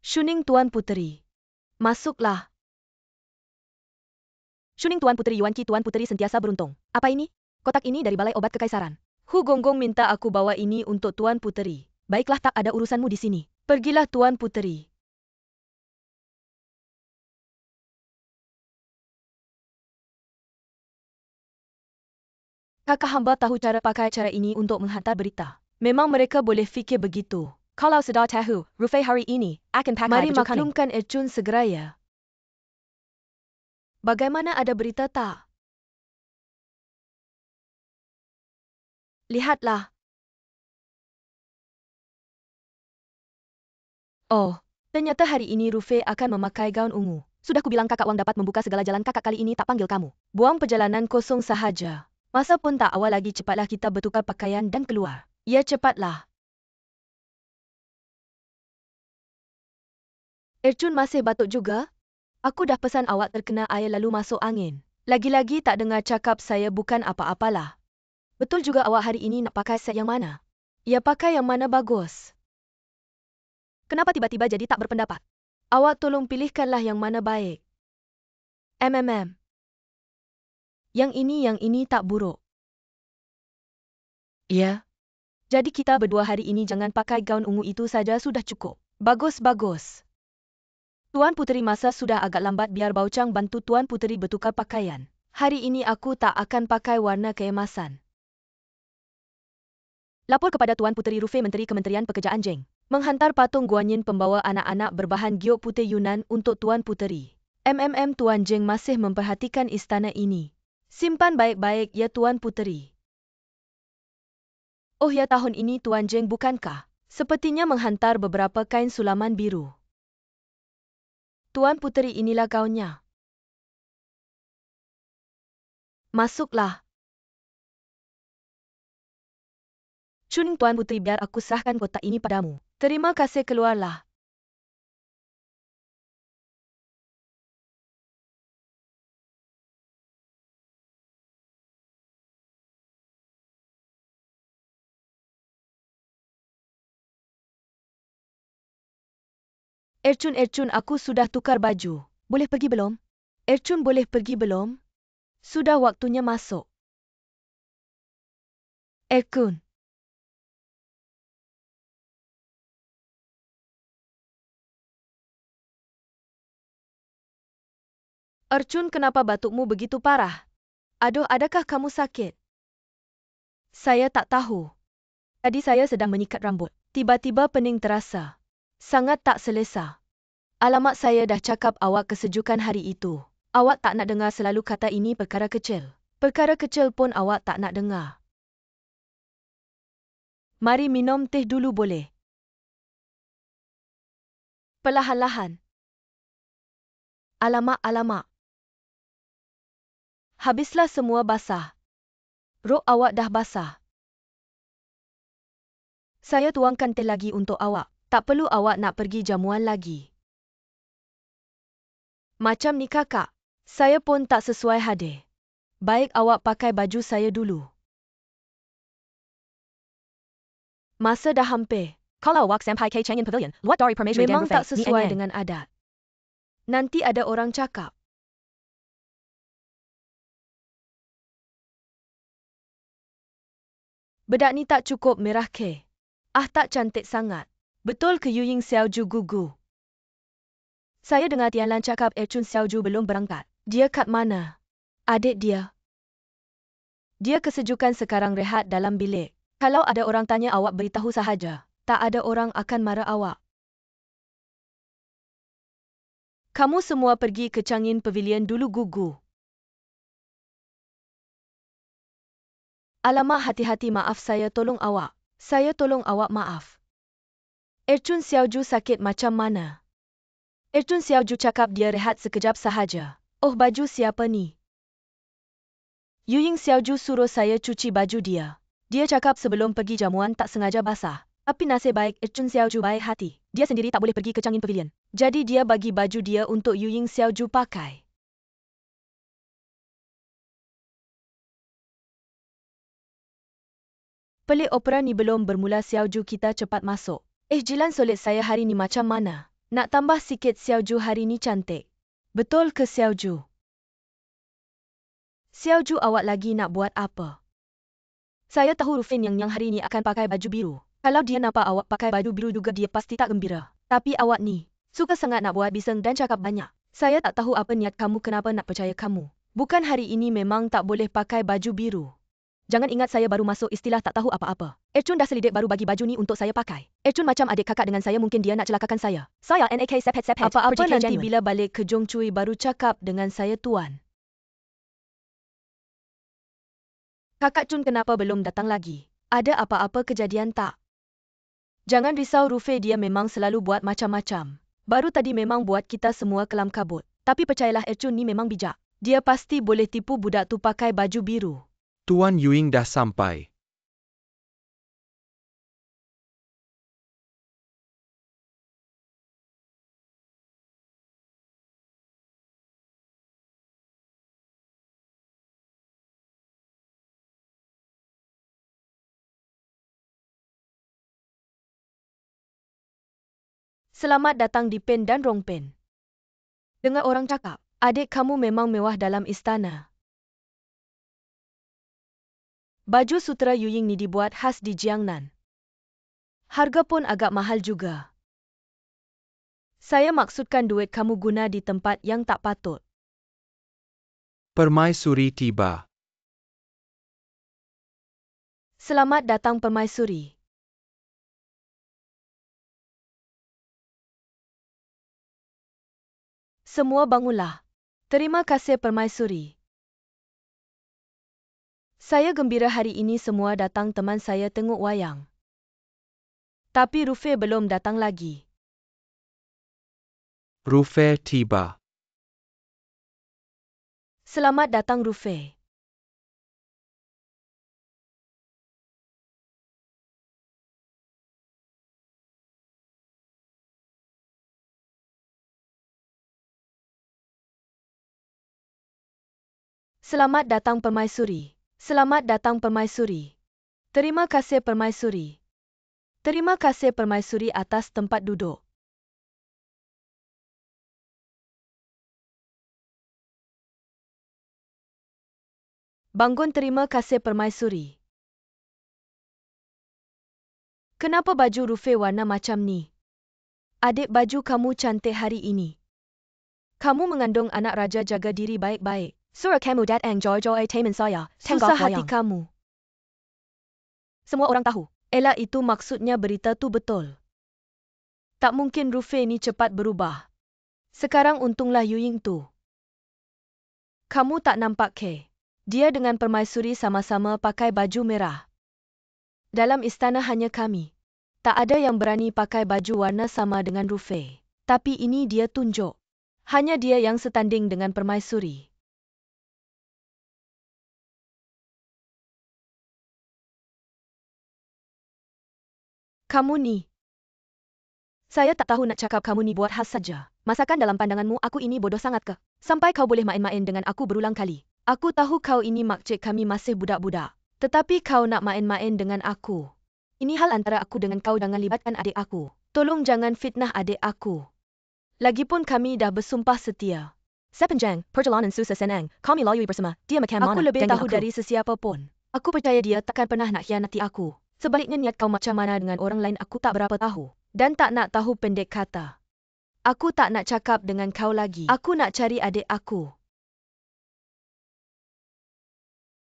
Shuning Tuan Puteri. Masuklah. Shuning Tuan Puteri Yuan Ki Tuan Puteri sentiasa beruntung. Apa ini? Kotak ini dari Balai Obat Kekaisaran. Hu Gonggong minta aku bawa ini untuk Tuan Puteri. Baiklah, tak ada urusanmu di sini. Pergilah Tuan Puteri. Kakak hamba tahu cara pakai cara ini untuk menghantar berita. Memang mereka boleh fikir begitu. Kalau sudah tahu, Rufai hari ini akan pakai Mari baju kuning. maklumkan Ercun segera ya. Bagaimana, ada berita tak? Lihatlah. Oh, ternyata hari ini Rufai akan memakai gaun ungu. Sudah kubilang kakak Wang dapat membuka segala jalan, kakak kali ini tak panggil kamu. Buang perjalanan kosong sahaja. Masa pun tak awal lagi, cepatlah kita bertukar pakaian dan keluar. Ya, cepatlah. Ercun masih batuk juga? Aku dah pesan awak terkena air lalu masuk angin. Lagi-lagi tak dengar cakap saya bukan apa-apalah. Betul juga, awak hari ini nak pakai set yang mana? Ya, pakai yang mana bagus. Kenapa tiba-tiba jadi tak berpendapat? Awak tolong pilihkanlah yang mana baik. Yang ini tak buruk. Ya. Jadi kita berdua hari ini jangan pakai gaun ungu itu saja, sudah cukup. Bagus-bagus. Tuan Puteri, masa sudah agak lambat, biar Baucang bantu Tuan Puteri bertukar pakaian. Hari ini aku tak akan pakai warna keemasan. Lapor kepada Tuan Puteri Rufai, Menteri Kementerian Pekerjaan Jeng. Menghantar patung Guanyin pembawa anak-anak berbahan giok putih Yunan untuk Tuan Puteri. Tuan Jeng masih memperhatikan istana ini. Simpan baik-baik ya Tuan Puteri. Oh ya, tahun ini Tuan Jeng bukankah? Sepertinya menghantar beberapa kain sulaman biru. Tuan Puteri, inilah gaunnya. Masuklah. Cun Tuan Puteri, biar aku serahkan kotak ini padamu. Terima kasih, keluarlah. Ercun, aku sudah tukar baju. Boleh pergi belum? Ercun, boleh pergi belum? Sudah waktunya masuk. Ercun. Ercun, kenapa batukmu begitu parah? Aduh, adakah kamu sakit? Saya tak tahu. Tadi saya sedang menyikat rambut. Tiba-tiba pening terasa. Sangat tak selesa. Alamak, saya dah cakap awak kesejukan hari itu. Awak tak nak dengar, selalu kata ini perkara kecil. Perkara kecil pun awak tak nak dengar. Mari minum teh dulu boleh? Perlahan-lahan. Alamak. Habislah semua basah. Rok awak dah basah. Saya tuangkan teh lagi untuk awak. Tak perlu awak nak pergi jamuan lagi. Macam ni kakak. Saya pun tak sesuai hadir. Baik, awak pakai baju saya dulu. Masa dah hampir. Kalau awak sampai ke Changin Pavilion, luat dari permaisuri dan Memang Rufai, tak sesuai dengan adat. Nanti ada orang cakap. Bedak ni tak cukup merah ke? Ah, tak cantik sangat. Betul ke Yu Ying Xiaoju gugu? Saya dengar Tian Lan cakap Ercun Xiaoju belum berangkat. Dia kat mana? Adik dia. Dia kesejukan sekarang, rehat dalam bilik. Kalau ada orang tanya, awak beritahu sahaja. Tak ada orang akan marah awak. Kamu semua pergi ke Changin Pavilion dulu gugu. Alamak, hati-hati, maaf, saya tolong awak. Saya tolong awak, maaf. Ercun Xiaoju sakit macam mana? Ercun Xiaoju cakap dia rehat sekejap sahaja. Oh, baju siapa ni? Yu Ying Xiaoju suruh saya cuci baju dia. Dia cakap sebelum pergi jamuan tak sengaja basah. Tapi nasib baik Ercun Xiaoju baik hati. Dia sendiri tak boleh pergi ke Changin Pavilion. Jadi dia bagi baju dia untuk Yu Ying Xiaoju pakai. Pelik opera ni belum bermula, Xiaoju, kita cepat masuk. Jilan solid saya hari ni macam mana? Nak tambah sikit Xiaoju hari ni cantik. Betul ke Xiaoju? Xiaoju awak lagi nak buat apa? Saya tahu Rufin yang hari ni akan pakai baju biru. Kalau dia nampak awak pakai baju biru juga dia pasti tak gembira. Tapi awak ni, suka sangat nak buat bising dan cakap banyak. Saya tak tahu apa niat kamu kenapa nak percaya kamu. Bukan hari ini memang tak boleh pakai baju biru. Jangan ingat saya baru masuk istilah tak tahu apa-apa. Ercun dah selidik baru bagi baju ni untuk saya pakai. Ercun macam adik kakak dengan saya mungkin dia nak celakakan saya. Saya NAK sepet Apa-apa nanti genuine. bila balik ke Jong Cui baru cakap dengan saya tuan. Kakak Chun kenapa belum datang lagi? Ada apa-apa kejadian tak? Jangan risau Rufai dia memang selalu buat macam-macam. Baru tadi memang buat kita semua kelam kabut. Tapi percayalah Ercun ni memang bijak. Dia pasti boleh tipu budak tu pakai baju biru. Tuan Yuing dah sampai. Selamat datang di Pen dan Rong Pen. Dengar orang cakap, adik kamu memang mewah dalam istana. Baju sutera Yuying ni dibuat khas di Jiangnan. Harga pun agak mahal juga. Saya maksudkan duit kamu guna di tempat yang tak patut. Permaisuri tiba. Selamat datang Permaisuri. Semua bangunlah. Terima kasih Permaisuri. Saya gembira hari ini semua datang teman saya tengok wayang. Tapi Rufai belum datang lagi. Rufai tiba. Selamat datang Rufai. Selamat datang Permaisuri. Selamat datang Permaisuri. Terima kasih Permaisuri. Terima kasih Permaisuri atas tempat duduk. Bangun terima kasih Permaisuri. Kenapa baju Rufai warna macam ni? Adik baju kamu cantik hari ini. Kamu mengandung anak raja jaga diri baik-baik. Surah kamu datang joy taman saya. Susah hati kamu. Semua orang tahu. Ella itu maksudnya berita tu betul. Tak mungkin Rufai ni cepat berubah. Sekarang untunglah Yuying tu. Kamu tak nampak ke? Dia dengan Permaisuri sama-sama pakai baju merah. Dalam istana hanya kami. Tak ada yang berani pakai baju warna sama dengan Rufai. Tapi ini dia tunjuk. Hanya dia yang setanding dengan Permaisuri. Kamu ni. Saya tak tahu nak cakap kamu ni buat khas saja. Masakan dalam pandanganmu aku ini bodoh sangat ke? Sampai kau boleh main-main dengan aku berulang kali. Aku tahu kau ini makcik kami masih budak-budak. Tetapi kau nak main-main dengan aku. Ini hal antara aku dengan kau, jangan libatkan adik aku. Tolong jangan fitnah adik aku. Lagipun kami dah bersumpah setia. Sepanjang perjalanan susah senang, kami lalui bersama. Dia macam mana? Aku lebih tahu aku. dari sesiapa pun. Aku percaya dia takkan pernah nak khianati aku. Sebaliknya niat kau macam mana dengan orang lain aku tak berapa tahu. Dan tak nak tahu pendek kata. Aku tak nak cakap dengan kau lagi. Aku nak cari adik aku.